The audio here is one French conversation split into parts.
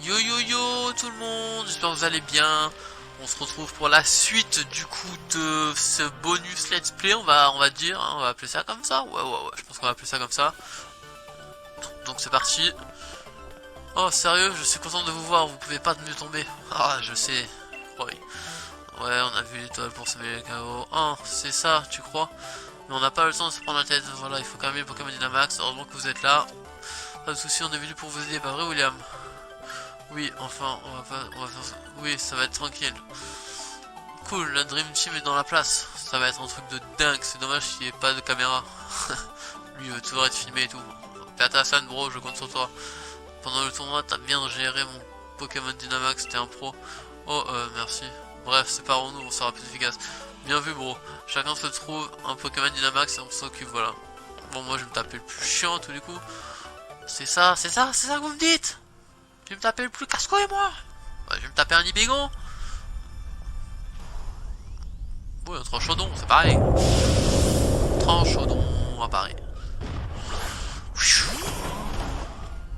Yo yo yo tout le monde, j'espère que vous allez bien. On se retrouve pour la suite du coup de ce bonus let's play, on va dire, hein, on va appeler ça comme ça. Ouais, je pense qu'on va appeler ça comme ça. Donc c'est parti. Oh sérieux, je suis content de vous voir, vous pouvez pas mieux tomber. Ah je sais. Ouais, ouais on a vu l'étoile pour semer le chaos. Oh c'est ça, tu crois? Mais on n'a pas le temps de se prendre la tête, voilà, il faut calmer le Pokémon Dynamax, heureusement que vous êtes là. Pas de soucis, on est venu pour vous aider, pas vrai William? Oui, enfin, on va faire ça. Oui, ça va être tranquille. Cool, la Dream Team est dans la place. Ça va être un truc de dingue. C'est dommage qu'il n'y ait pas de caméra. Lui, il veut toujours être filmé et tout. Fais attention, bro, je compte sur toi. Pendant le tournoi, t'as bien géré mon Pokémon Dynamax, t'es un pro. Oh, merci. Bref, séparons-nous, on sera plus efficace. Bien vu, bro. Chacun se trouve un Pokémon Dynamax et on s'occupe, voilà. Bon, moi, je vais me taper le plus chiant, tous les coups. C'est ça que vous me dites? Je vais me taper le plus casse-couille, moi. Ouais, je vais me taper un Ibégon. Oui, un tranchaudon, c'est pareil. Tranchaudon à Paris.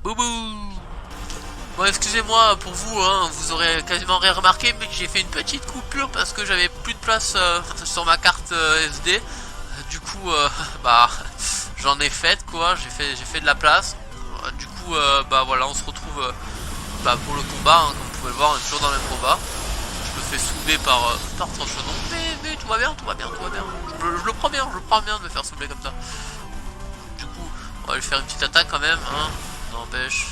Boubou. Bon, excusez-moi pour vous, hein, vous aurez quasiment rien remarqué, mais j'ai fait une petite coupure parce que j'avais plus de place sur ma carte SD. Du coup, bah, j'en ai fait quoi, j'ai fait de la place. Du coup, bah voilà, on se retrouve bah, pour le combat, hein, comme vous pouvez le voir, on est toujours dans le même combat. Je me fais soulever par Tranchaudon, mais tout va bien, tout va bien, tout va bien. Je le prends bien, je le prends bien de me faire soulever comme ça. Du coup, on va lui faire une petite attaque quand même, hein. N'empêche,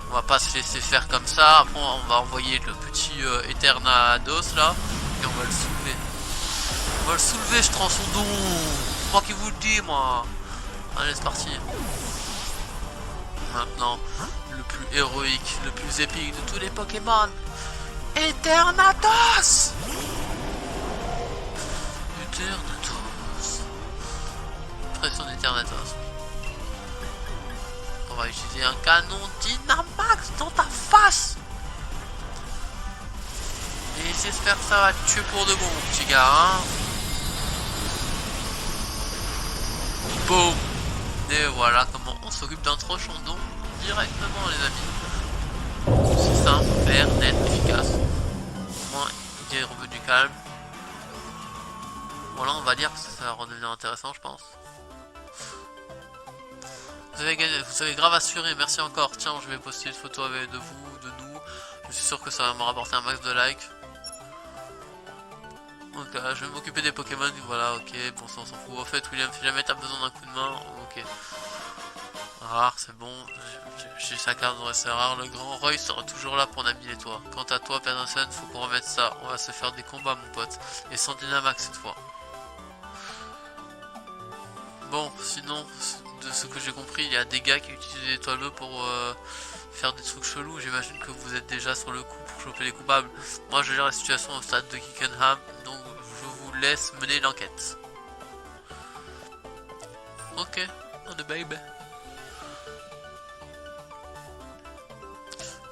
on va pas se laisser faire comme ça. Après, on va envoyer le petit Eternados là, et on va le soulever. On va le soulever, je Tranchaudon. Moi qui vous le dis, moi. Allez, c'est parti. Maintenant, le plus héroïque, le plus épique de tous les Pokémon. Eternatus. Eternatus. Pression d'Eternatus. On va utiliser un canon Dynamax dans ta face. Et j'espère que ça va te tuer pour de bon, petit gars, hein. Boum. Et voilà comment on s'occupe d'un Tranchaudon directement, les amis. C'est simple, clair, net, efficace. Au moins, il est revenu calme. Voilà, on va dire que ça va redevenir intéressant, je pense. Vous avez grave assuré, merci encore. Tiens, je vais poster une photo avec de vous, de nous. Je suis sûr que ça va me rapporter un max de likes. Donc je vais m'occuper des Pokémon, voilà, ok, bon ça on s'en fout. En fait, William, si jamais t'as besoin d'un coup de main, ok. Rare, c'est bon, j'ai sa carte de c'est rare. Le grand Roy sera toujours là pour n'habiller toi. Quant à toi, Pedersen, faut qu'on remette ça. On va se faire des combats, mon pote. Et sans Dynamax cette fois. Bon, sinon, de ce que j'ai compris, il y a des gars qui utilisent l'étoile bleue pour faire des trucs chelous. J'imagine que vous êtes déjà sur le coup pour choper les coupables. Moi, je gère la situation au stade de Kickenham, donc je vous laisse mener l'enquête. Ok, on est baby.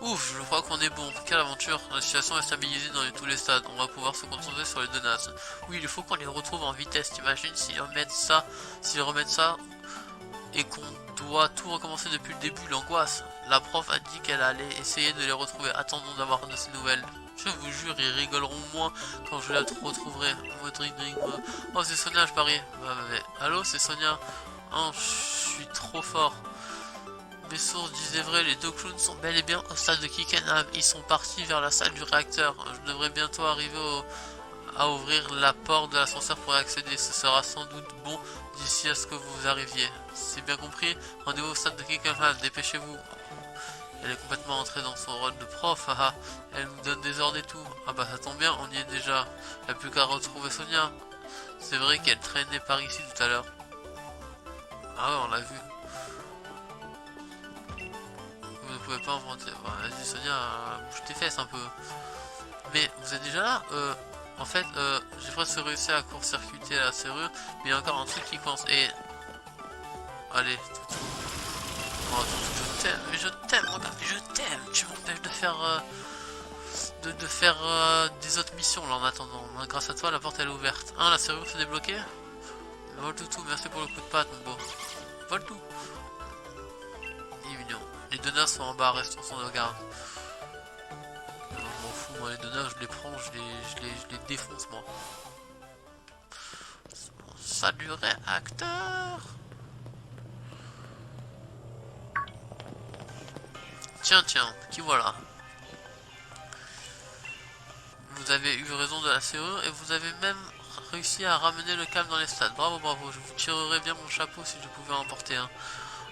Ouf, je crois qu'on est bon. Quelle aventure. La situation est stabilisée dans tous les stades. On va pouvoir se concentrer sur les deux nazes. Oui, il faut qu'on les retrouve en vitesse. T'imagines s'ils remettent ça et qu'on doit tout recommencer depuis le début, l'angoisse. La prof a dit qu'elle allait essayer de les retrouver. Attendons d'avoir de ces nouvelles. Je vous jure, ils rigoleront moins quand je la retrouverai. Oh, c'est Sonia, je parie. Allô, c'est Sonia. Oh, je suis trop fort. Mes sources disaient vrai, les deux clowns sont bel et bien au stade de Kickenham. Ils sont partis vers la salle du réacteur. Je devrais bientôt arriver à ouvrir la porte de l'ascenseur pour y accéder. Ce sera sans doute bon d'ici à ce que vous arriviez. C'est bien compris? Rendez-vous au stade de Kickenham, dépêchez-vous. Elle est complètement entrée dans son rôle de prof, haha. Elle nous donne des ordres et tout. Ah bah ça tombe bien, on y est déjà. Il n'y a plus qu'à retrouver Sonia. C'est vrai qu'elle traînait par ici tout à l'heure. Ah ouais, on l'a vu. Vous ne pouvez pas inventer. Vas-y Sonia, bouge tes fesses un peu. Mais vous êtes déjà là? En fait, j'ai presque réussi à court-circuiter la serrure, mais il y a encore un truc qui coince. Et allez, tout. Oh, je t'aime, mais je t'aime, regarde, mais je t'aime. Tu m'empêches de faire des autres missions là en attendant. Grâce à toi, la porte elle est ouverte. La serrure s'est débloquée. Vol tout, merci pour le coup de patte, mon beau. Vol tout. Il est mignon. Les deux nains sont en bas, restons sans regard. moi les donneurs, je les prends, je les défonce moi. Salut réacteur. Tiens, qui voilà. Vous avez eu raison de la serrure et vous avez même réussi à ramener le calme dans les stades. Bravo, bravo, je vous tirerais bien mon chapeau si je pouvais en porter un.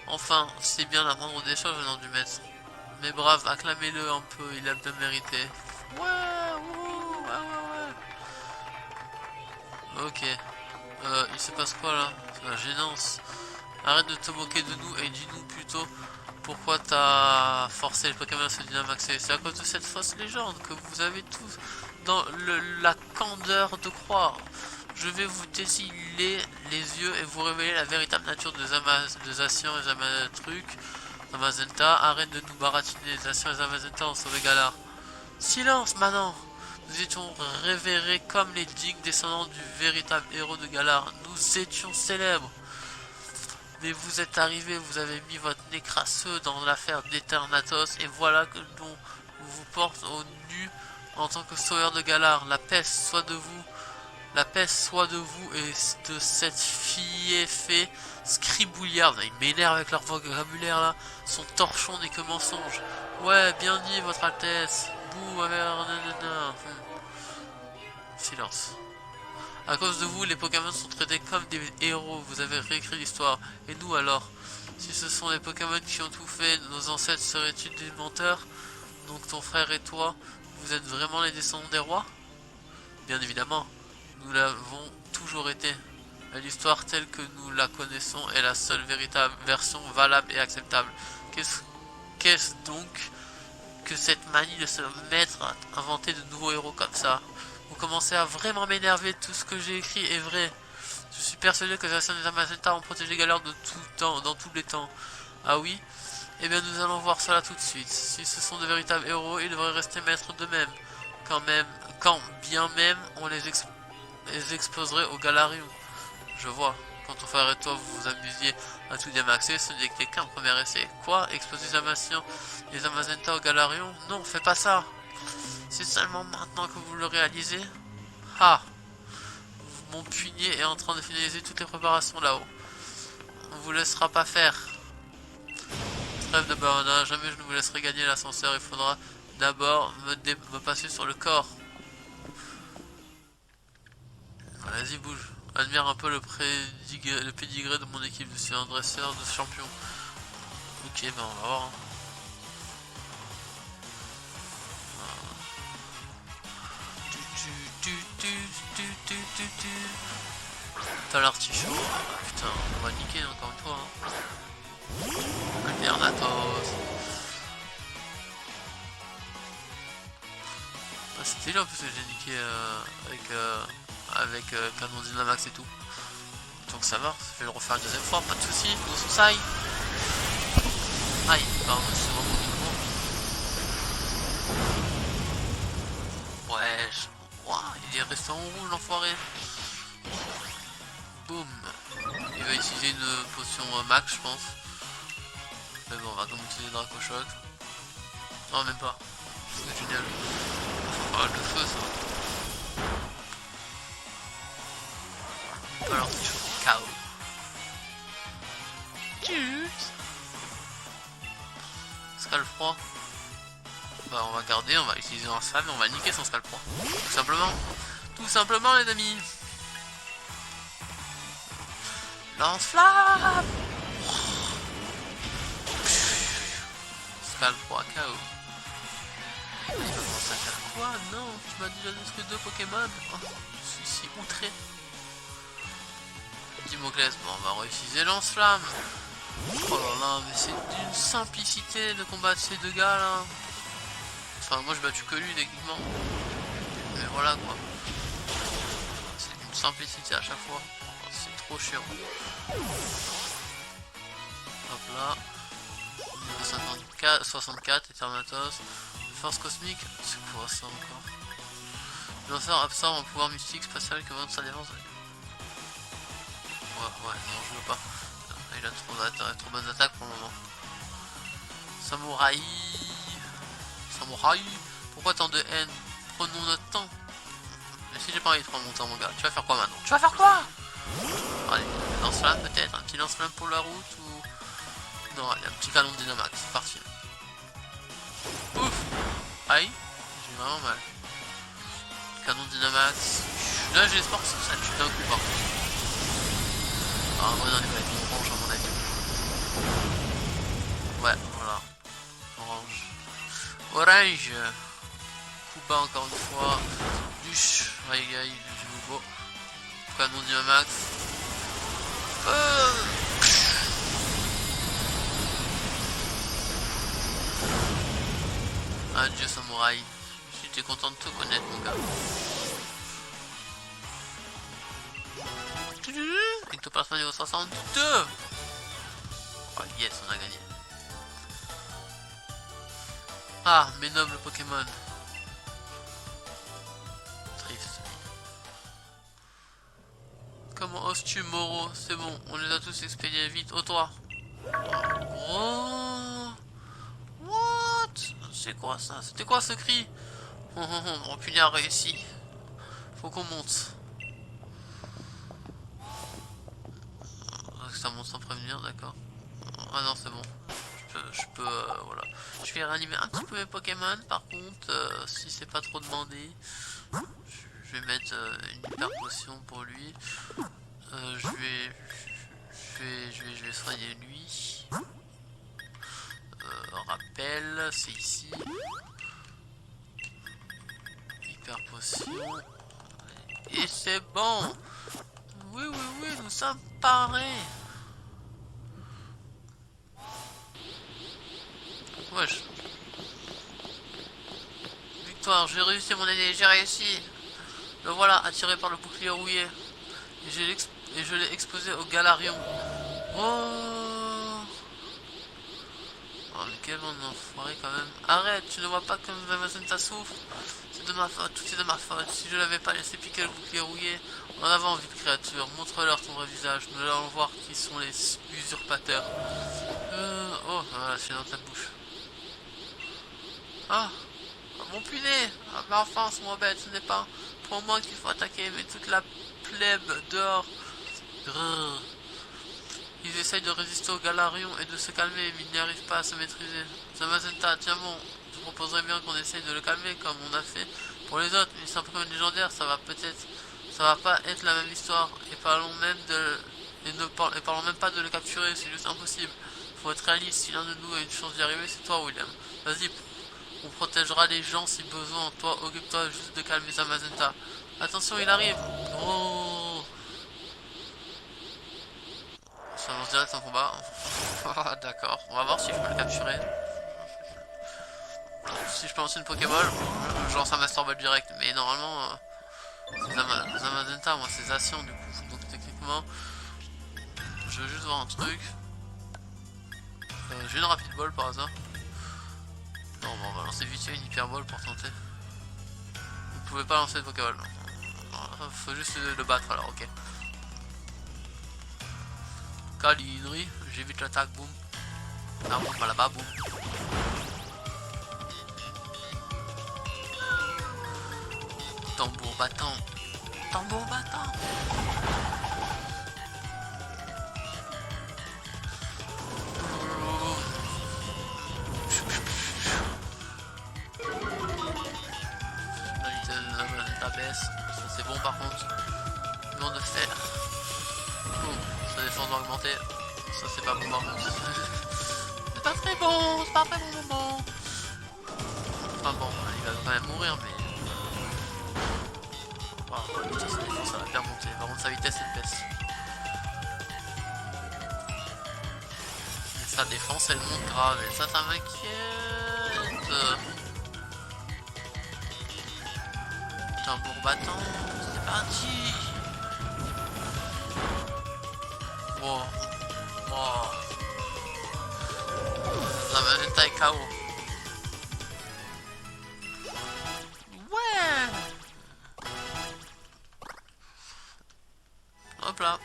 Enfin, c'est bien la moindre des choses venant du maître. Mais brave, acclamez-le un peu, il a bien mérité. Ouais, wouhou, ouais. Ok. Il se passe quoi là? C'est la gênance. Arrête de te moquer de nous et dis-nous plutôt pourquoi t'as forcé les Pokémon à se dynamaxer. C'est à cause de cette fausse légende que vous avez tous dans la candeur de croire. Je vais vous dessiller les yeux et vous révéler la véritable nature de Zacian et Zamazenta. Arrête de nous baratiner. Zacian et Zamazenta ont sauvé Galar. Silence maintenant. Nous étions révérés comme les dignes descendants du véritable héros de Galar. Nous étions célèbres. Mais vous êtes arrivés, vous avez mis votre nez crasseux dans l'affaire d'Eternatos et voilà que l'on vous porte au nu en tant que sauveur de Galar. La peste soit de vous. La peste soit de vous et de cette fille fée scribouillarde. Ils m'énervent avec leur vocabulaire là. Son torchon n'est que mensonge. Ouais, bien dit, votre Altesse. Bouh, silence. À cause de vous, les Pokémon sont traités comme des héros. Vous avez réécrit l'histoire. Et nous alors? Si ce sont les Pokémon qui ont tout fait, nos ancêtres seraient-ils des menteurs? Donc ton frère et toi, vous êtes vraiment les descendants des rois? Bien évidemment. Nous l'avons toujours été. L'histoire telle que nous la connaissons est la seule véritable version valable et acceptable. Qu'est-ce donc que cette manie de se mettre à inventer de nouveaux héros comme ça? Vous commencez à vraiment m'énerver, tout ce que j'ai écrit est vrai. Je suis persuadé que Zacian et Zamazenta ont protégé Galar de tout temps, dans tous les temps. Ah oui? Eh bien nous allons voir cela tout de suite. Si ce sont de véritables héros, ils devraient rester maîtres d'eux-mêmes. Quand bien même on les exposerait au Galarium. Je vois. Quand ton frère et toi vous vous amusiez à tout démaxer, ce n'était qu'un premier essai. Quoi? Exposer Zacian et Zamazenta au Galarium? Non, fais pas ça. C'est seulement maintenant que vous le réalisez? Ah! Mon punier est en train de finaliser toutes les préparations là-haut. On vous laissera pas faire. Trêve de bavardage, jamais je ne vous laisserai gagner l'ascenseur. Il faudra d'abord me passer sur le corps. Vas-y, bouge. Admire un peu le pédigré de mon équipe. Je suis un dresseur de champion. Ok, ben on va voir. T'as l'artichaut. Putain, on va niquer encore une fois. Alternatos. Ah, c'était là en plus que j'ai niqué avec Canon Dynamax et tout. Donc ça va, je vais le refaire une deuxième fois, pas de soucis, nous soussaille. Aïe, pardon, c'est vraiment du bon. Ouais, il est resté en rouge l'enfoiré. Boum. Il va utiliser une potion max je pense. Mais bon on va quand même utiliser Dracochoc. Non même pas. C'est génial. Oh le feu ça. Alors tu fais KO. Tchuss. Scalfroid. Bah on va garder, on va utiliser un slam et on va niquer son Scalfroid. Tout simplement. Tout simplement les amis. Lance-flamme. Scalfroid KO. Tu vas commencer à faire quoi? Non, tu m'as déjà dit que 2 Pokémon. Oh, je suis si outré. Dimoclès, bon, on va réutiliser lance-flamme. Oh là là, mais c'est d'une simplicité de combattre ces deux gars là. Enfin, moi je battu que lui techniquement. Mais voilà quoi. C'est d'une simplicité à chaque fois. C'est trop chiant. Hop là. 64, Eternatos. Force cosmique, c'est quoi ça encore? Le lanceur absorbe un pouvoir mystique spatial que votre sa défense. Ouais, non, je veux pas. Il a trop bonnes attaques pour le moment. Samouraï. Pourquoi tant de haine? prenons notre temps. Mais si j'ai pas envie de prendre mon temps, mon gars, tu vas faire quoi maintenant? Tu vas faire quoi? Allez, lance-flamme peut-être, un petit lance-flamme pour la route ou... Non, allez, un petit canon de dynamite, c'est parti. Ouf. Aïe, j'ai vraiment mal. Canon de dynamite. Là j'ai l'espoir que ça tue d'un coup par contre. Ah, en vrai, non, il va être orange à mon avis. Ouais, voilà. Orange. Orange. Coup bas encore une fois. Duche. Aïe aïe, du nouveau. Canon de dynamite. Adieu samouraï. J'étais content de te connaître mon gars. Ectoplasma niveau 62. Oh yes, on a gagné. Ah, mes nobles Pokémon. Triste. Comment oses-tu, Moro? C'est bon, on les a tous expédiés vite. Oh toi. Oh. What? C'est quoi ça? C'était quoi ce cri? Mon pugnard réussi. Faut qu'on monte. Ça monte sans prévenir, d'accord. Ah non, c'est bon. Voilà. Je vais réanimer un petit peu mes Pokémon, par contre, si c'est pas trop demandé. Je vais mettre une hyper potion pour lui. Je vais soigner lui. Rappel, c'est ici. Hyper potion. Et c'est bon. Oui, oui, oui, nous sommes parés. Wesh. Victoire, j'ai réussi mon année, j'ai réussi. Le voilà, attiré par le bouclier rouillé. Et je l'ai exposé au Galarion. Oh. Oh mais quel monde d'enfoiré quand même. Arrête, tu ne vois pas comme Zamazenta souffre. C'est de ma faute, tout est de ma faute. Si je l'avais pas laissé piquer le bouclier rouillé. En avant, vite créature, montre-leur ton vrai visage. Nous allons voir qui sont les usurpateurs. Oh, voilà, c'est dans ta bouche. Ah, mon punaise. Ah, mais enfin, c'est moi bête, ce n'est pas pour moi qu'il faut attaquer, mais toute la plèbe dehors. Grrr. Ils essayent de résister au Galarion et de se calmer, mais ils n'y arrivent pas à se maîtriser. Zamazenta, tiens bon, je proposerais bien qu'on essaye de le calmer comme on a fait pour les autres, mais c'est un Pokémon légendaire, ça va pas être la même histoire, et parlons même parlons même pas de le capturer, c'est juste impossible. Faut être réaliste, si l'un de nous a une chance d'y arriver, c'est toi William. Vas-y, on protégera les gens si besoin, toi occupe-toi juste de calmer Zamazenta. Attention, il arrive. Oh. Ça lance direct en combat. Ah, d'accord, on va voir si je peux le capturer. Si je peux lancer une Pokéball, je lance un Master Ball direct. Mais normalement, c'est Zamazenta, moi c'est Zacian du coup. Donc techniquement, je veux juste voir un truc. J'ai une Rapid Ball par hasard. Non, bon, on va lancer vite fait une Hyper Ball pour tenter. Vous pouvez pas lancer de Pokéball. Faut juste le battre alors, ok. Calidri, j'évite l'attaque, boum. Ah bon, bah là-bas, boum. Tambour battant. Tambour battant. La baisse. Ça c'est bon par contre. Non de fer. Oh, sa défense va augmenter. Ça c'est pas bon par contre. C'est pas très bon, c'est pas très bon. Enfin bon, il va quand même mourir mais... Wow, sa défense ça va bien monter. Par contre sa vitesse elle baisse. Et sa défense elle monte grave et ça m'inquiète. Tambour battant, c'est parti. Wow. Wow. Zamazenta est KO. Ouais. Hop là.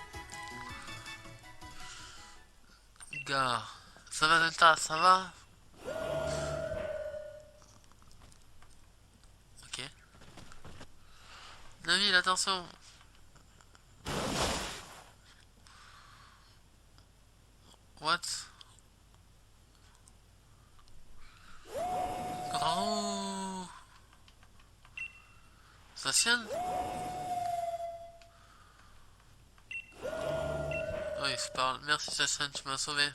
Gars. Zamazenta, ça va? Ok. Nabil, attention. What? Oh. Ça sienne? Oui, il se parle. Merci Sachen, tu m'as sauvé.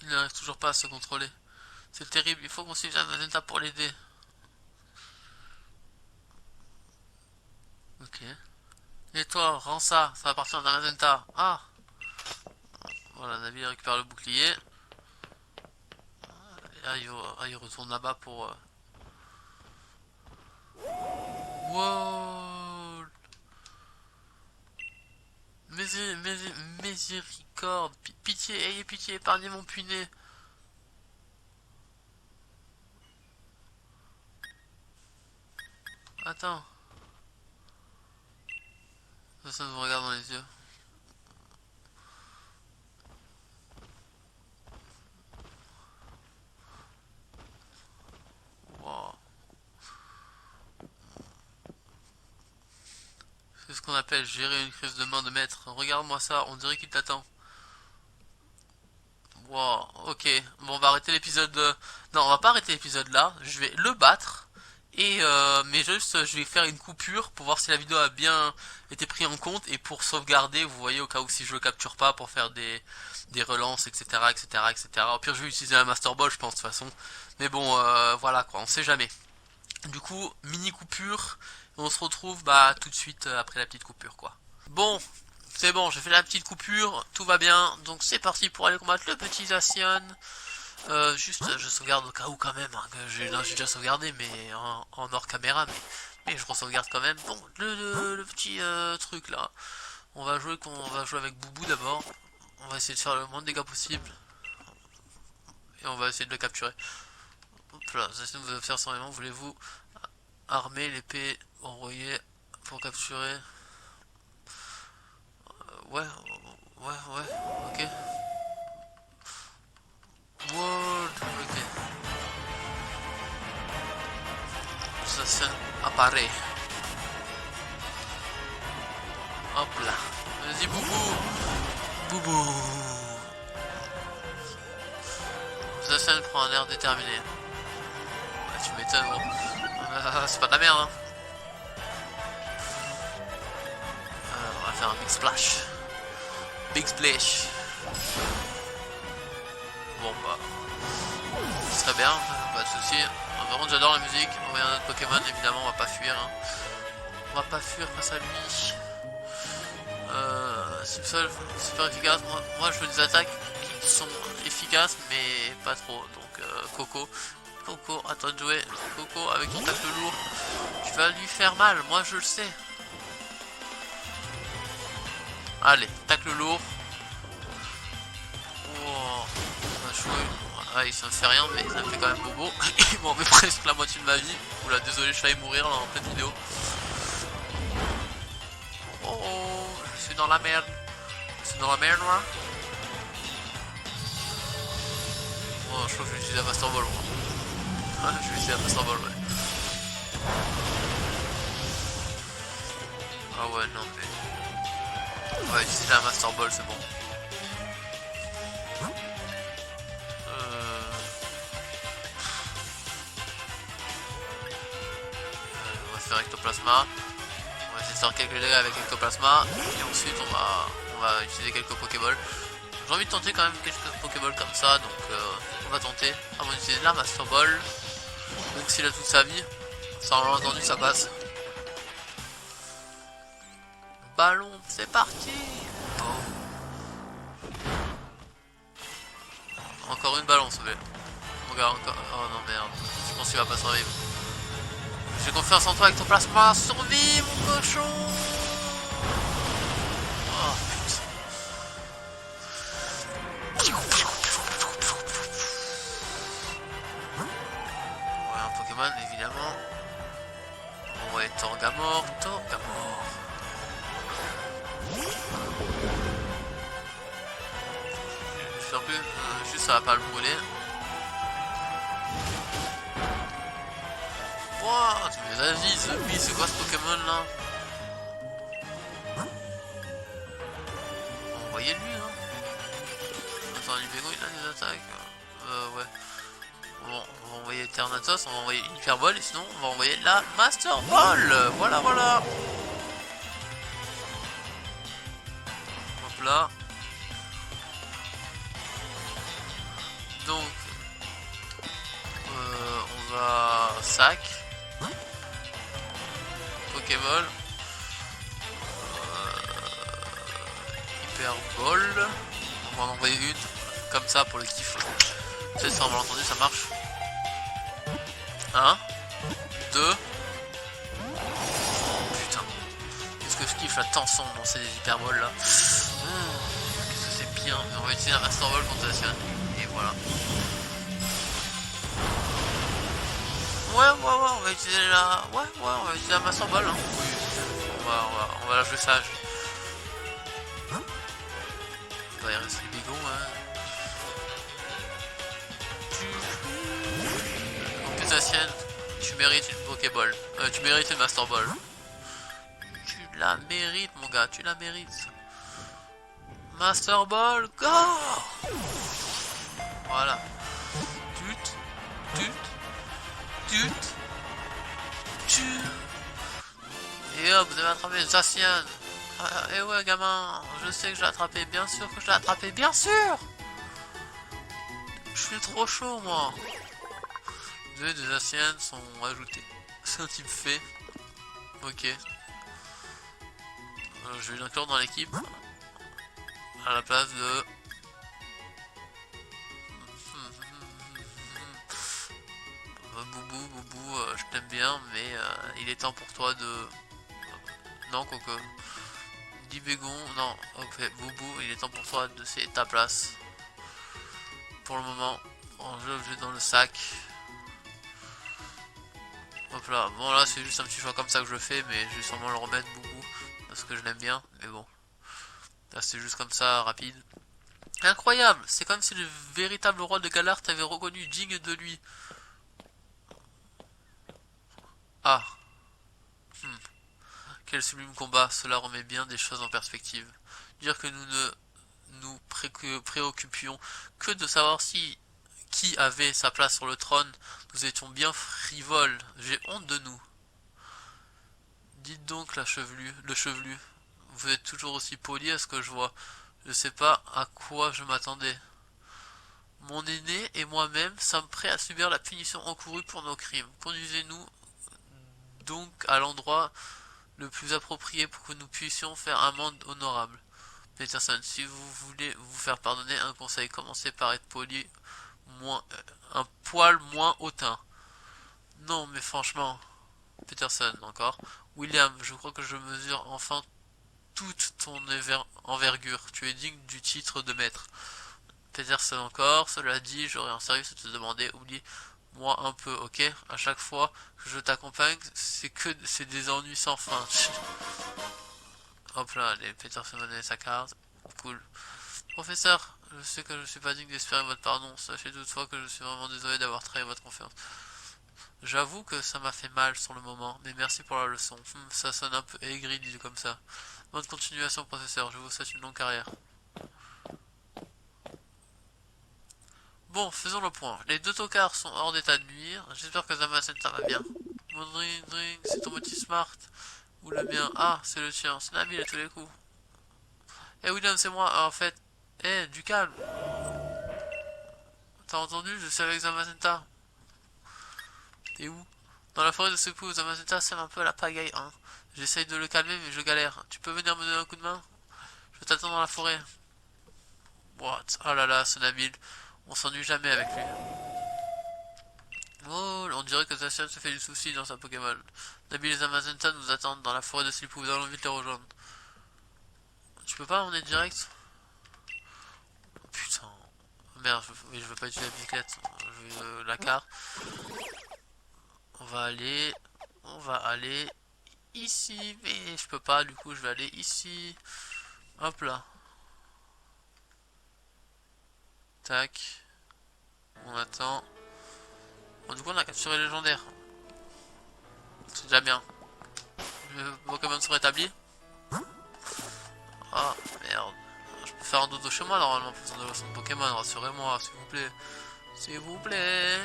Il n'arrive toujours pas à se contrôler. C'est terrible, il faut qu'on suive la Magenta pour l'aider. Ok. Et toi, rends ça, ça appartient à la Magenta. Ah! Voilà, Nabil récupère le bouclier. Et là, il retourne là-bas pour... Wow! Miséricorde! Pitié, ayez pitié, épargnez mon puiné! Attends. Ça me regarde dans les yeux. Wow. C'est ce qu'on appelle gérer une crise de main de maître. Regarde-moi ça, on dirait qu'il t'attend. Wow, ok. Bon, on va arrêter l'épisode. Non, on va pas arrêter l'épisode là. Je vais le battre. Et mais juste, je vais faire une coupure pour voir si la vidéo a bien été prise en compte et pour sauvegarder, vous voyez, au cas où si je le capture pas, pour faire des relances, etc., etc., etc. Au pire, je vais utiliser un Master Ball, je pense, de toute façon. Mais bon, voilà quoi, on sait jamais. Du coup, mini coupure. On se retrouve bah tout de suite après la petite coupure quoi. Bon, c'est bon, j'ai fait la petite coupure, tout va bien. Donc c'est parti pour aller combattre le petit Zacian. Juste, je sauvegarde au cas où quand même. Hein, que j'ai déjà sauvegardé, mais en hors caméra. Mais je re-sauvegarde quand même. Bon, le petit truc là. On va jouer avec Boubou d'abord. On va essayer de faire le moins de dégâts possible. Et on va essayer de le capturer. Hop là, Zacian vous faire sans vraiment, voulez-vous armer l'épée envoyée pour capturer. Ouais, ok. World, ok. Ça apparaît. Hop là. Vas-y, Boubou. Boubou. Ça prend un air déterminé. Ouais, tu m'étonnes, gros. C'est pas de la merde, hein. On va faire un big splash. Big splash. Bon, bah. Ce serait bien, pas de soucis. Par contre, j'adore la musique. On va y avoir notre Pokémon, évidemment, on va pas fuir. Hein. On va pas fuir face à lui. Super efficace. Moi, je veux des attaques qui sont efficaces, mais pas trop. Donc, Coco. Coco, à toi de jouer. Coco, avec ton tacle lourd. Tu vas lui faire mal, moi je le sais. Allez, tacle lourd. Oh, on a joué. Ah, ça me fait rien, mais ça me fait quand même bobo. Il m'en met presque la moitié de ma vie. Oula, désolé, je failli mourir là en pleine vidéo. Oh, je suis dans la merde. Je suis dans la merde, moi. Oh, je crois que je vais utiliser la Master Ball, moi. Je vais utiliser la Master Ball, ouais. Ah ouais, non, mais... On va utiliser la Master Ball, c'est bon. On va faire Ectoplasma. On va essayer de faire quelques dégâts avec Ectoplasma. Et ensuite, on va utiliser quelques Pokéballs. J'ai envie de tenter quand même quelques Pokéballs comme ça, donc on va tenter. On va utiliser la Master Ball. Donc s'il a toute sa vie, ça on l'a entendu, ça passe. Ballon, c'est parti. Encore une ballon, s'il vous plaît. Regarde encore. Oh non merde, je pense qu'il va pas survivre. J'ai confiance en toi avec ton plasma, survie mon cochon. Oh putain. Ouais, un Pokémon évidemment. Ouais, Torgamore. Je vais j'espère plus, juste ça va pas le brûler. What? Mais vas-y, Zombie, c'est quoi ce Pokémon là? On va envoyer lui, hein. Attends, Libego il a des attaques. Ouais. Bon, on va envoyer Eternatus, on va envoyer une Hyperball, et sinon on va envoyer la Master Ball. Voilà, voilà. Hop là. Donc, on va sac, Pokéball, Hyperball. On va en envoyer une, comme ça pour le kiff. Peut-être ça, on l'a entendu, ça marche. 1, 2. Putain. Qu'est-ce que je kiffe la tension dans ces hyperboles là. Qu'est-ce que c'est bien. Mais on va utiliser un Master Ball contre la sienne. Et voilà. Ouais, on va utiliser la. Ouais, on va utiliser la Master Ball. Hein. Oui. On va la jouer sage. Il va y rester les bégons, hein. Donc, la sienne, tu mérites une Pokéball. Tu mérites une Master Ball. Tu la mérites, mon gars, tu la mérites. Master Ball, go! Voilà. Et hop, vous avez attrapé Zacian. Et ouais, gamin, je sais que je l'ai attrapé, bien sûr que je l'ai attrapé, bien sûr! Je suis trop chaud, moi. Deux des Zacian sont ajoutés. C'est un type fait. Ok. Je vais l'inclure dans l'équipe. À la place de... Boubou, je t'aime bien, mais il est temps pour toi de... Non, quoique... Dibégon, non, ok, Boubou, il est temps pour toi de céder ta place. Pour le moment, en jeu objet dans le sac. Hop là, bon là c'est juste un petit choix comme ça que je fais, mais je vais sûrement le remettre Boubou, parce que je l'aime bien, mais bon. Là c'est juste comme ça, rapide. Incroyable, c'est comme si le véritable roi de Galar t'avait reconnu digne de lui. Ah, quel sublime combat, cela remet bien des choses en perspective. Dire que nous ne nous préoccupions que de savoir si qui avait sa place sur le trône, nous étions bien frivoles, j'ai honte de nous. Dites donc le chevelu, vous êtes toujours aussi poli à ce que je vois, je sais pas à quoi je m'attendais. Mon aîné et moi-même sommes prêts à subir la punition encourue pour nos crimes. Conduisez-nous donc à l'endroit le plus approprié pour que nous puissions faire un monde honorable. Peterson, si vous voulez vous faire pardonner, un conseil, commencez par être poli, un poil moins hautain. Non, mais franchement, Peterson encore. William, je crois que je mesure enfin toute ton envergure. Tu es digne du titre de maître. Peterson encore. Cela dit, j'aurais un service à te demander. Oublie-moi un peu, ok? À chaque fois que je t'accompagne, c'est des ennuis sans fin. Hop là, les Peterson m'a donné sa carte. Cool. Professeur, je sais que je suis pas digne d'espérer votre pardon. Sachez toutefois que je suis vraiment désolé d'avoir trahi votre confiance. J'avoue que ça m'a fait mal sur le moment, mais merci pour la leçon. Ça sonne un peu aigri dit comme ça. Bonne continuation, professeur. Je vous souhaite une longue carrière. Bon, faisons le point. Les deux tocards sont hors d'état de nuire. J'espère que Zamazenta va bien. Mon drink, c'est ton petit smart. Ou le mien. Ah, c'est le tien. C'est Nabil à tous les coups. Eh William, c'est moi. En fait, du calme. T'as entendu? Je suis avec Zamazenta. T'es où? Dans la forêt de secours, Zamazenta sert un peu à la pagaille, hein. J'essaye de le calmer, mais je galère. Tu peux venir me donner un coup de main? Je t'attends dans la forêt. What? Oh là là, ce Nabil. On s'ennuie jamais avec lui. Oh, on dirait que Zacian se fait du souci dans sa Pokémon. Nabil et Zamazenta nous attendent dans la forêt de Slipou. Nous allons vite les rejoindre. Tu peux pas, on est direct? Oh, putain. Merde, je veux pas utiliser la bicyclette. Je veux la carte. On va aller ici, mais je peux pas, du coup je vais aller ici. Hop là. Tac. On attend. Bon, du coup, on a capturé le légendaire. C'est déjà bien. Le Pokémon se rétablit. Ah, merde. Je peux faire un dodo chez moi normalement pour besoin de leçon de Pokémon. Rassurez-moi, s'il vous plaît. S'il vous plaît.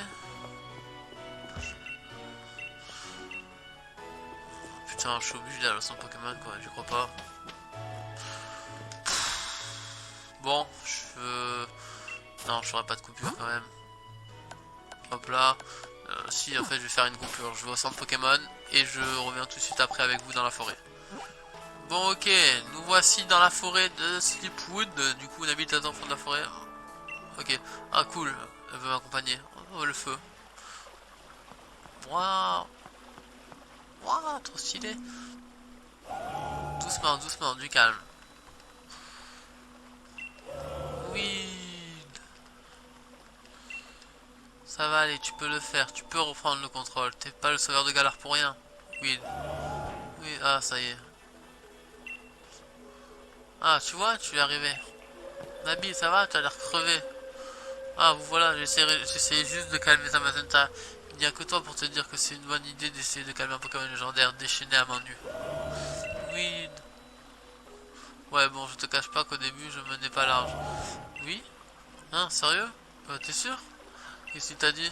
Putain, je suis obligé de la leçon de Pokémon quoi, j'y crois pas. Bon, non, je ferai pas de coupure quand même. Hop là. Si, en fait, je vais faire une coupure. Je vais au centre Pokémon et je reviens tout de suite après avec vous dans la forêt. Bon, ok, nous voici dans la forêt de Sleepwood. Du coup, on habite dans le fond de la forêt. Ok, ah cool, elle veut m'accompagner. Oh, le feu. Waouh, waouh, trop stylé. Doucement, doucement, du calme. Oui. Ça va aller, tu peux le faire, tu peux reprendre le contrôle. T'es pas le sauveur de galère pour rien. Oui. Oui, ah, ça y est. Ah, tu vois, tu es arrivé. Nabil, ça va, tu as l'air crevé. Ah, vous voilà, j'essayais juste de calmer ta Magenta. Il n'y a que toi pour te dire que c'est une bonne idée d'essayer de calmer un Pokémon légendaire déchaîné à main nue. Oui. Ouais, bon, je te cache pas qu'au début, je menais pas large. Oui? Hein, sérieux? T'es sûr? Qu'est-ce qu'il t'a dit?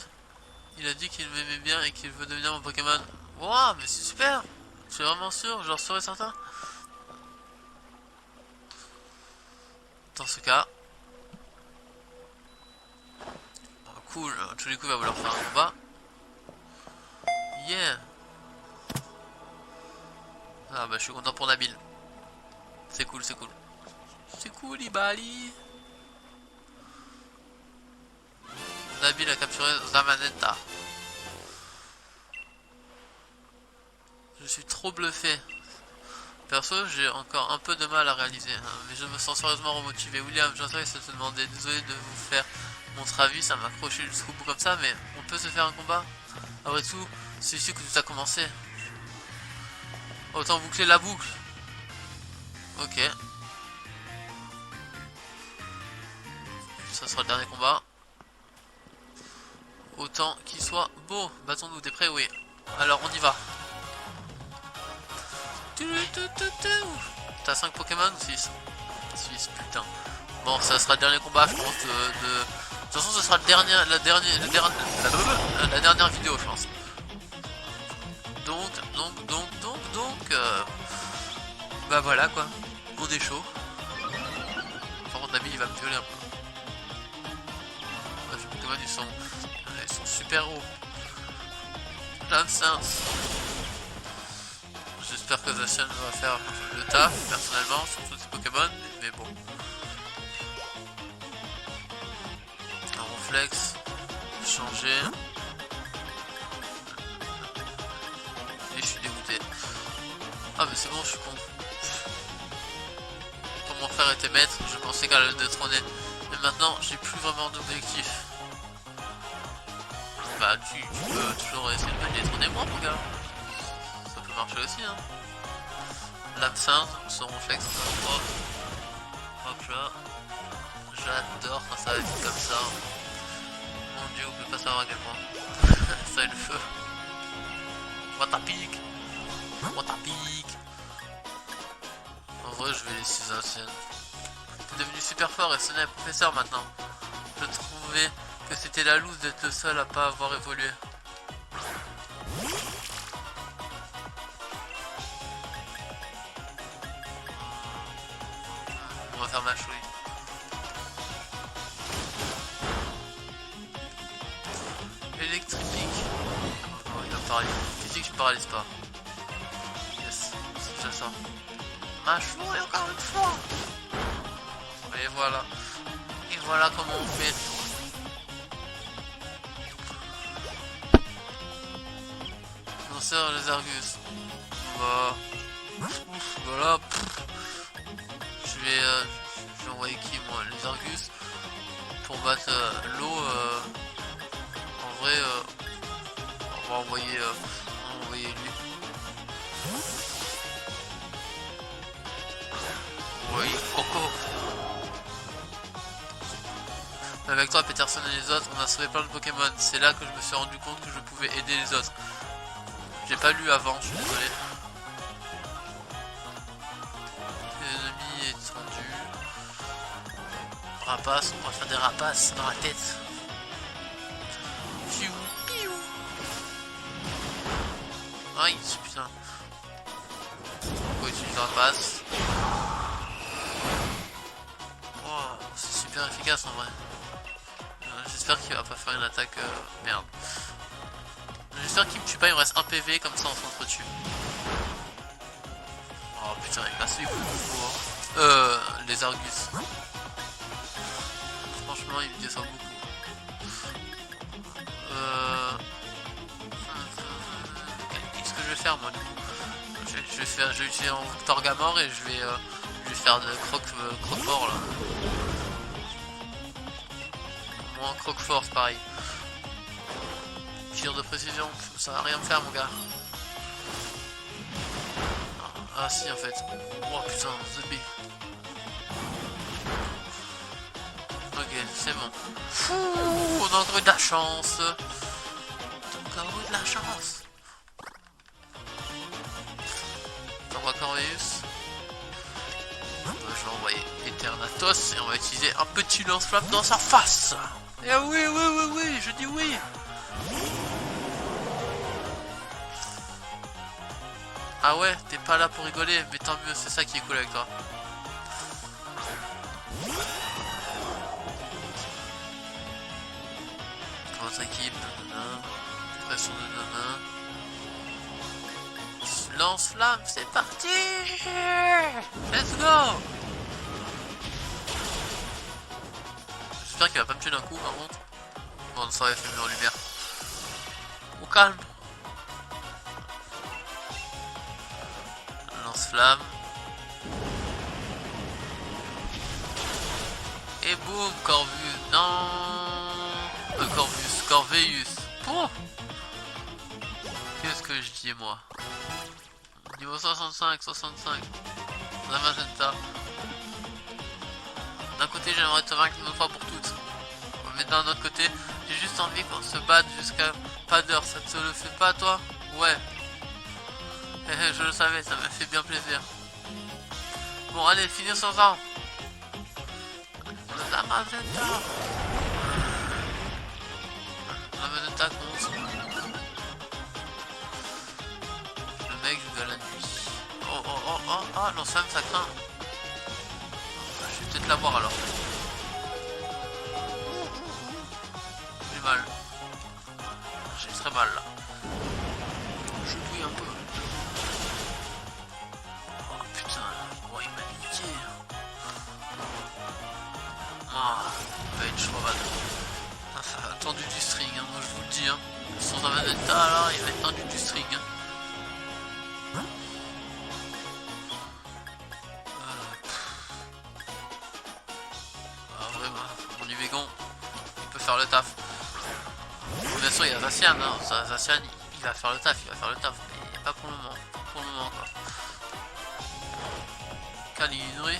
Il a dit qu'il m'aimait bien et qu'il veut devenir mon Pokémon. Waouh, mais c'est super! Tu es vraiment sûr? Genre sûr et certain? Dans ce cas... cool, tous les coups, il va vouloir faire un combat. Yeah! Ah bah je suis content pour Nabil. C'est cool, c'est cool. C'est cool, Ibali. Nabil a capturé Zamanetta. Je suis trop bluffé. Perso, j'ai encore un peu de mal à réaliser, hein, mais je me sens sérieusement remotivé. William, j'entends ça te demander. Désolé de vous faire mon avis, ça m'a accroché jusqu'au bout comme ça, mais on peut se faire un combat. Après tout, c'est ici que tout a commencé. Autant boucler la boucle. Ok. Ça sera le dernier combat. Autant qu'il soit beau. Battons-nous, t'es prêt? Oui. Alors on y va. T'as 5 Pokémon? 6. 6, putain. Bon, ça sera le dernier combat, je pense, de toute façon, ce sera la dernière vidéo, je pense. Donc, bah voilà, quoi. On est chaud. Par contre, Nabil, il va me violer un peu. Les Pokémon, ils sont super hauts. Plein de sens. J'espère que Zacian va faire le taf, personnellement, sur tous ces Pokémon, mais bon. Un Ronflex, changer. Et je suis dégoûté. Ah mais c'est bon, je suis con. Quand mon frère était maître, je pensais qu'elle allait le détrôner. Mais maintenant, j'ai plus vraiment d'objectif. Bah tu peux toujours essayer de me détrôner moi mon gars. Ça peut marcher aussi hein. L'absinthe, son Ronflex, hop là. J'adore quand ça va être comme ça. Mon dieu, vous pouvez pas savoir à quel point. Ça est le feu. What a pique. What a pique. En vrai, je vais laisser ça ancienne. T'es devenu super fort et ce n'est professeur maintenant. Je trouvais que c'était la loose d'être le seul à pas avoir évolué. On va faire ma chouille. Électrifique. Oh, il va paralyser. Physique, je paralyse pas. Yes, c'est déjà ça. Ma chouille encore une fois. Et voilà. Et voilà comment on fait. Lanceur les Argus. Bah. Voilà. Je vais envoyer qui moi? Les Argus. Pour battre l'eau. En vrai, on va envoyer lui. Oui, Coco. Avec toi, Peterson et les autres, on a sauvé plein de Pokémon. C'est là que je me suis rendu compte que je pouvais aider les autres. J'ai pas lu avant, je suis désolé. L'ennemi est tendu. Rapace, on va faire des rapaces dans la tête. Piou, piou. Aïe, putain. Pourquoi utiliser rapace? Oh, c'est super efficace en vrai. J'espère qu'il va pas faire une attaque... merde. J'espère qu'il me tue pas, il me reste un PV, comme ça on s'entretue. Oh putain, il passe les coups de fou, hein. Les Argus. Franchement, il me descend beaucoup. Qu'est-ce que je vais faire moi du coup? Je vais utiliser en Torgamore et je vais faire de croque-fort là. Moi en croque-fort c'est pareil. Tir de précision, ça va rien me faire mon gars. Ah si en fait. Oh putain, The Bee. Ok, c'est bon. Fouh, on a encore eu de la chance. On a encore eu de la chance. On va Corveus. Je vais envoyer Eternatus et on va utiliser un petit lance-flamme dans sa face. Et oui, oui, oui, oui, je dis oui. Ah ouais, t'es pas là pour rigoler, mais tant mieux, c'est ça qui est cool avec toi. Votre équipe, nanana. Pression de nanana. Lance-flamme, c'est parti. Let's go. J'espère qu'il va pas me tuer d'un coup par contre. Bon, ça va faire mieux en lumière. Au calme. Lance-flamme. Et boum, Corvus. Non. Corveus. Oh. Qu'est-ce que je dis moi? Niveau 65. La magenta. D'un côté j'aimerais te vaincre une fois pour toutes. Mais d'un autre côté, j'ai juste envie qu'on se batte jusqu'à pas d'heure. Ça te le fait pas toi? Ouais. Je le savais, ça m'a fait bien plaisir. Bon allez, finir sans ça. La magenta. La magenta compte. Le mec joue à la nuit. Oh, l'ensemble ça craint. Je vais peut-être l'avoir alors. J'ai mal. J'ai très mal là. Je douille un peu. Oh putain, oh il m'a niqué. Ah, il va être chouette. Ah, ça a tendu du string, hein, moi je vous le dis. Hein. Sans un Vendetta là, il va être tendu du string. Hein. Mon Yvegon, il peut faire le taf. Bien sûr, il y a Zacian, hein. Zacian, il va faire le taf, mais pas pour le moment. Quoi. Calinoué.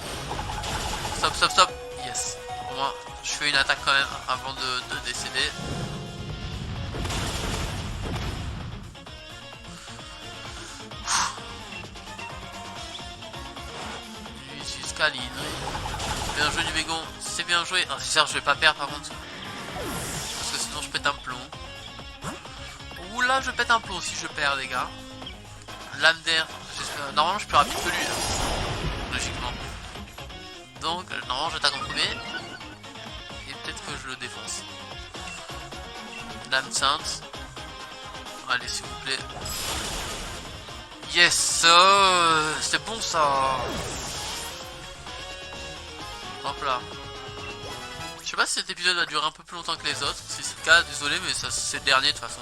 Stop. Yes. Pour moi, je fais une attaque quand même avant de décéder. Lui utilise Calinoué. Bien joué du Bégon, c'est bien joué. Oh, c'est sûr, je vais pas perdre par contre. Parce que sinon je pète un plomb. Ouh là, je pète un plomb si je perds, les gars. Lame d'air, normalement je peux rapide que lui, hein. Logiquement. Donc, normalement j'attaque en premier. Et peut-être que je le défonce. Lame sainte. Allez, s'il vous plaît. Yes, c'est bon ça. Hop là. Je sais pas si cet épisode va durer un peu plus longtemps que les autres. Si c'est le cas, désolé, mais c'est le dernier de toute façon.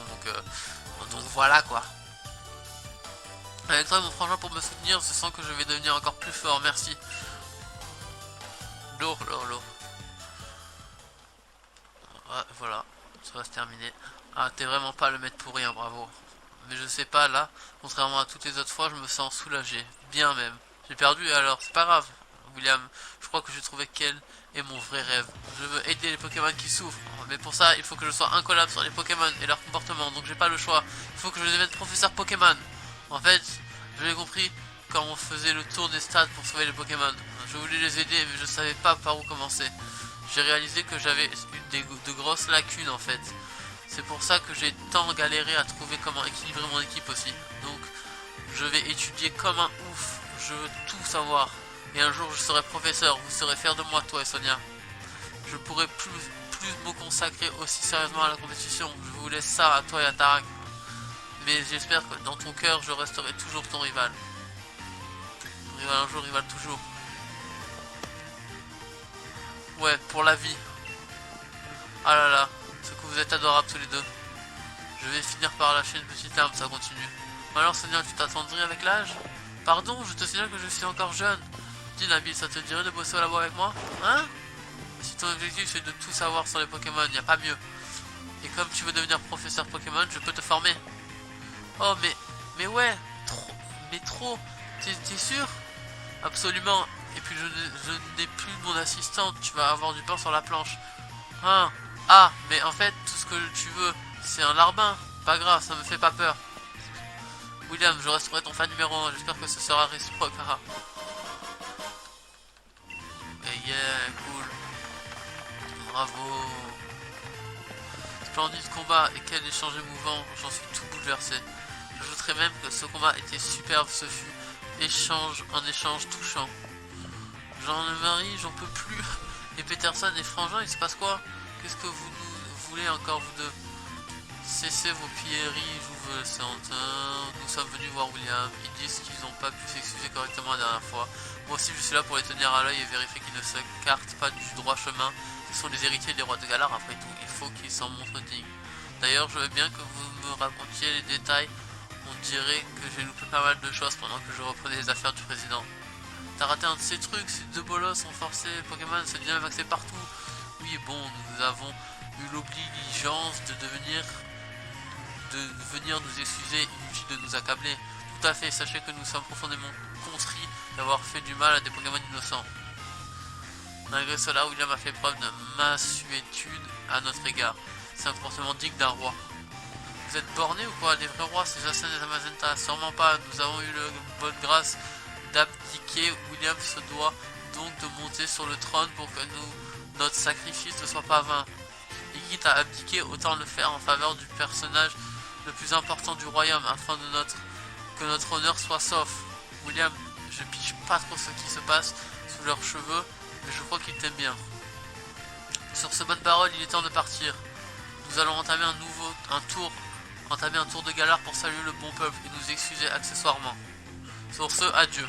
Donc voilà quoi. Avec toi mon frangin pour me soutenir, je sens que je vais devenir encore plus fort, merci. Lourd. Ouais, voilà, ça va se terminer. Ah, t'es vraiment pas le maître pour rien, bravo. Mais je sais pas, là, contrairement à toutes les autres fois, je me sens soulagé. Bien même. J'ai perdu alors, c'est pas grave. William, je crois que j'ai trouvé quel est mon vrai rêve. Je veux aider les Pokémon qui souffrent. Mais pour ça, il faut que je sois incollable sur les Pokémon et leur comportement. Donc j'ai pas le choix. Il faut que je devienne professeur Pokémon. En fait, je l'ai compris quand on faisait le tour des stades pour sauver les Pokémon. Je voulais les aider, mais je savais pas par où commencer. J'ai réalisé que j'avais de grosses lacunes en fait. C'est pour ça que j'ai tant galéré à trouver comment équilibrer mon équipe aussi. Donc je vais étudier comme un ouf. Je veux tout savoir. Et un jour je serai professeur. Vous serez fiers de moi, toi et Sonia. Je pourrai plus me consacrer aussi sérieusement à la compétition. Je vous laisse ça à toi et à Tarak. Mais j'espère que dans ton cœur je resterai toujours ton rival. Rival un jour, rival toujours. Ouais, pour la vie. Ah là là, ce que vous êtes adorables tous les deux. Je vais finir par lâcher une petite larme, ça continue. Alors Sonia, tu t'attendrais avec l'âge? Pardon, je te signale que je suis encore jeune. Dis Nabil, ça te dirait de bosser au labo avec moi? Hein? Si ton objectif c'est de tout savoir sur les Pokémon, y a pas mieux. Et comme tu veux devenir professeur Pokémon, je peux te former. Oh mais ouais, trop. T'es sûr? Absolument. Et puis je n'ai plus mon assistante, tu vas avoir du pain sur la planche. Hein? Ah, mais en fait, tout ce que tu veux, c'est un larbin. Pas grave, ça me fait pas peur. William, je resterai ton fan numéro 1, j'espère que ce sera réciproque. Et yeah, cool. Bravo. Splendide combat et quel échange émouvant, j'en suis tout bouleversé. J'ajouterais même que ce combat était superbe, ce fut un échange touchant. Jean-Marie, j'en peux plus. Et Peterson et Frangin, il se passe quoi? Qu'est-ce que vous voulez encore, vous deux? Cessez vos pierreries, je vous veux sentir. Nous sommes venus voir William. Ils disent qu'ils n'ont pas pu s'excuser correctement la dernière fois. Moi aussi, je suis là pour les tenir à l'œil et vérifier qu'ils ne s'écartent pas du droit chemin. Ce sont les héritiers des rois de Galar, après tout. Il faut qu'ils s'en montrent dignes. D'ailleurs, je veux bien que vous me racontiez les détails. On dirait que j'ai loupé pas mal de choses pendant que je reprenais les affaires du président. T'as raté un de ces trucs, ces deux bolos ont forcé Pokémon se devient accès partout. Oui, bon, nous avons eu l'obligeance de venir nous excuser, inutile de nous accabler. Tout à fait, sachez que nous sommes profondément contrits d'avoir fait du mal à des Pokémon innocents. Malgré cela, William a fait preuve de mansuétude à notre égard. C'est un comportement digne d'un roi. Vous êtes bornés ou quoi? Les vrais rois, c'est Jacen et Zamazenta. Sûrement pas, nous avons eu la bonne grâce d'abdiquer. William se doit donc de monter sur le trône pour que notre sacrifice ne soit pas vain. Et quitte à abdiquer, autant le faire en faveur du personnage le plus important du royaume, afin que notre honneur soit sauf. William, je pige pas trop ce qui se passe sous leurs cheveux, mais je crois qu'ils t'aiment bien. Sur ces bonnes paroles, il est temps de partir. Nous allons entamer un tour de Galar pour saluer le bon peuple et nous excuser accessoirement. Sur ce, adieu.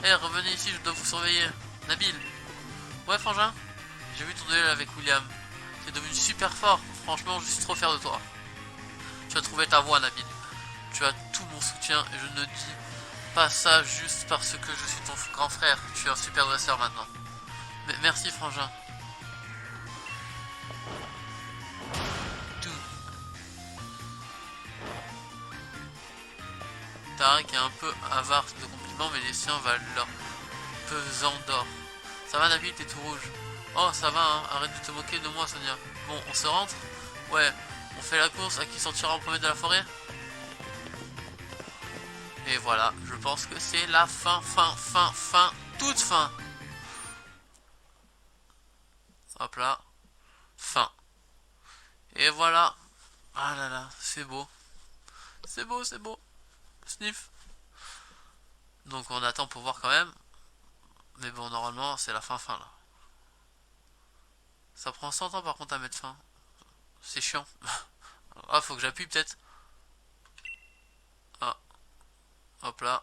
Eh, revenez ici, je dois vous surveiller. Nabil. Ouais, Frangin? J'ai vu ton duel avec William. T'es devenu super fort. Franchement, je suis trop fier de toi. Tu as trouvé ta voie, Nabil. Tu as tout mon soutien et je ne dis pas ça juste parce que je suis ton grand frère. Tu es un super dresseur maintenant. Mais merci, Frangin. Tarek est un peu avare de compliments, mais les siens valent leur pesant d'or. Ça va, Nabil, t'es tout rouge. Oh, ça va, hein, arrête de te moquer de moi, Sonia. Bon, on se rentre? Ouais, on fait la course à qui sortira en premier de la forêt? Et voilà, je pense que c'est la fin, toute fin. Hop là, fin. Et voilà. Ah là là, c'est beau. C'est beau, c'est beau. Sniff. Donc on attend pour voir quand même. Mais bon, normalement, c'est la fin là. Ça prend 100 ans par contre à mettre fin. C'est chiant. Ah, faut que j'appuie peut-être. Ah. Hop là.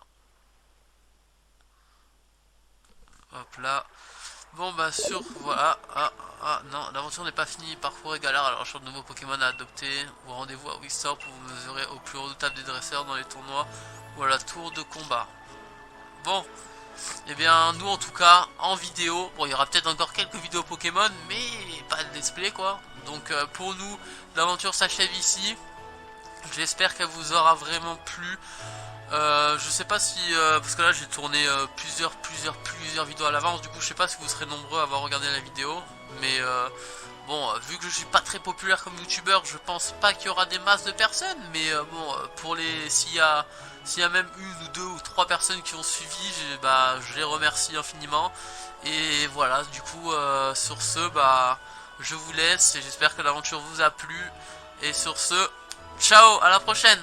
Hop là. Bon bah voilà. Non, l'aventure n'est pas finie. Parcourez Galar à la recherche de nouveaux Pokémon à adopter. Ou rendez-vous à Wistor pour vous mesurer au plus redoutable des dresseurs dans les tournois ou à la tour de combat. Bon. Et bien nous en tout cas en vidéo, bon il y aura peut-être encore quelques vidéos Pokémon mais pas de let's play quoi. Donc pour nous l'aventure s'achève ici. J'espère qu'elle vous aura vraiment plu. Je sais pas si parce que là j'ai tourné plusieurs vidéos à l'avance, du coup je sais pas si vous serez nombreux à avoir regardé la vidéo, mais bon, vu que je suis pas très populaire comme youtubeur, je pense pas qu'il y aura des masses de personnes, mais bon, pour les s'il y a même une ou deux ou trois personnes qui ont suivi, je les remercie infiniment. Et voilà, du coup sur ce, je vous laisse et j'espère que l'aventure vous a plu. Et sur ce, ciao, à la prochaine.